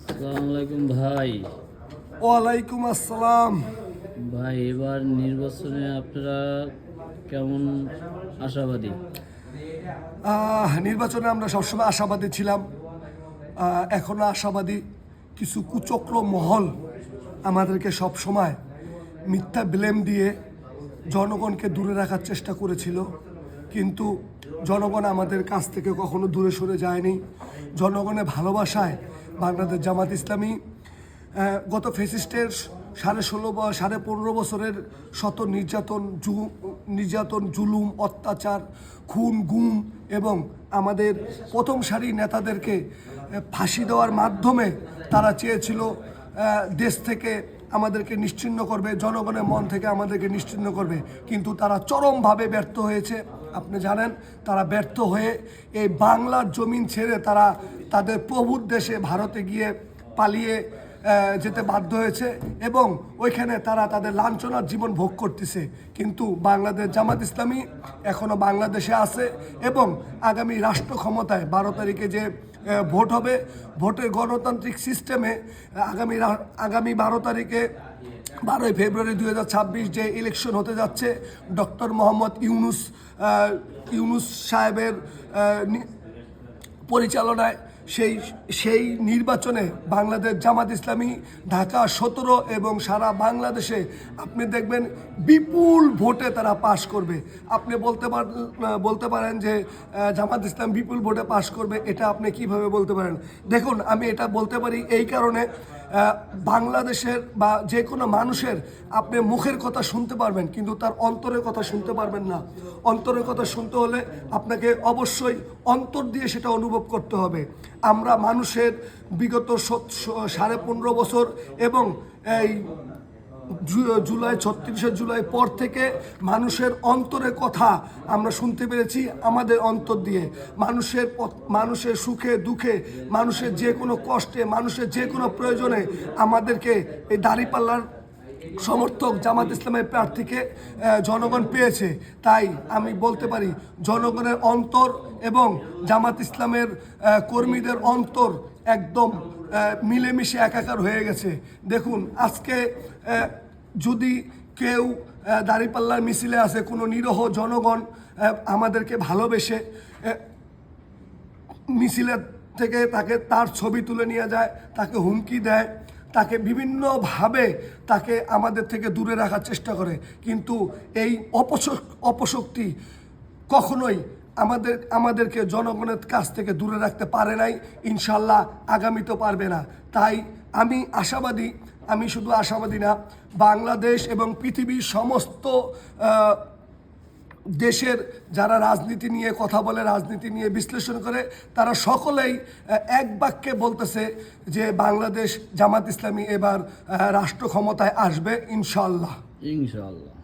আসসালামু আলাইকুম ভাই। ওয়ালাইকুম আসসালাম। ভাই, এবার নির্বাচনে আপনারা কেমন আশাবাদী? নির্বাচনে আমরা সবসময় আশাবাদী ছিলাম, এখনো আশাবাদী। কিছু কুচক্র মহল আমাদেরকে সবসময় মিথ্যা ব্লেম দিয়ে জনগণকে দূরে রাখার চেষ্টা করেছিল, কিন্তু জনগণ আমাদের কাছ থেকে কখনো দূরে সরে যায়নি। জনগণের ভালোবাসায় বাংলাদেশ জামাত ইসলামী গত ফেসিস্টের 15.5 বছরের শত নির্যাতন, জুলুম, অত্যাচার, খুন, গুম এবং আমাদের প্রথম সারি নেতাদেরকে ফাঁসি দেওয়ার মাধ্যমে তারা চেয়েছিল দেশ থেকে আমাদেরকে নিশ্চিহ্ন করবে, জনগণের মন থেকে আমাদেরকে নিশ্চিহ্ন করবে, কিন্তু তারা চরমভাবে ব্যর্থ হয়েছে। আপনি জানেন, তারা ব্যর্থ হয়ে এই বাংলার জমিন ছেড়ে তারা তাদের প্রভুর দেশে ভারতে গিয়ে পালিয়ে যেতে বাধ্য হয়েছে এবং ওইখানে তারা তাদের লাঞ্ছনার জীবন ভোগ করতেছে। কিন্তু বাংলাদেশ জামাত ইসলামী এখনও বাংলাদেশে আছে এবং আগামী রাষ্ট্র ক্ষমতায় 12 তারিখে যে ভোট হবে, ভোটের গণতান্ত্রিক সিস্টেমে আগামী 12 তারিখে 12ই ফেব্রুয়ারি 2026 যে ইলেকশন হতে যাচ্ছে, ডক্টর মোহাম্মদ ইউনুস সাহেবের পরিচালনায় সেই নির্বাচনে বাংলাদেশ জামাত ইসলামী ঢাকা 17 এবং সারা বাংলাদেশে আপনি দেখবেন বিপুল ভোটে তারা পাশ করবে। আপনি বলতে পারেন যে জামাত ইসলাম বিপুল ভোটে পাশ করবে, এটা আপনি কিভাবে বলতে পারেন? দেখুন, আমি এটা বলতে পারি এই কারণে, বাংলাদেশের বা যে কোনো মানুষের আপনি মুখের কথা শুনতে পারবেন, কিন্তু তার অন্তরের কথা শুনতে পারবেন না। অন্তরের কথা শুনতে হলে আপনাকে অবশ্যই অন্তর দিয়ে সেটা অনুভব করতে হবে। আমরা মানুষের বিগত 15.5 বছর এবং এই জুলাই 36 জুলাই পর থেকে মানুষের অন্তরের কথা আমরা শুনতে পেরেছি আমাদের অন্তর দিয়ে। মানুষের সুখে দুঃখে, মানুষের যে কোনো কষ্টে, মানুষের যে কোনো প্রয়োজনে আমাদেরকে এই দাঁড়িপাল্লার সমর্থক জামাত ইসলামের প্রার্থীকে জনগণ পেয়েছে। তাই আমি বলতে পারি জনগণের অন্তর এবং জামাত ইসলামের কর্মীদের অন্তর একদম মিলেমিশে একাকার হয়ে গেছে। দেখুন, আজকে যদি কেউ দাঁড়িপাল্লার মিছিলে আসে, কোনো নিরহ জনগণ আমাদেরকে ভালোবেসে মিছিলের থেকে তার ছবি তুলে নিয়ে যায়, তাকে হুমকি দেয়, তাকে বিভিন্নভাবে তাকে আমাদের থেকে দূরে রাখার চেষ্টা করে, কিন্তু এই অপশক্তি কখনোই আমাদেরকে জনগণের কাছ থেকে দূরে রাখতে পারে নাই, ইনশাল্লাহ আগামীতেও পারবে না। তাই আমি আশাবাদী, আমি শুধু আশাবাদী না, বাংলাদেশ এবং পৃথিবীর সমস্ত দেশের যারা রাজনীতি নিয়ে কথা বলে, রাজনীতি নিয়ে বিশ্লেষণ করে, তারা সকলেই এক বাক্যে বলতেছে যে বাংলাদেশ জামাত ইসলামী এবার রাষ্ট্র ক্ষমতায় আসবে ইনশাল্লাহ। ইনশাআল্লাহ।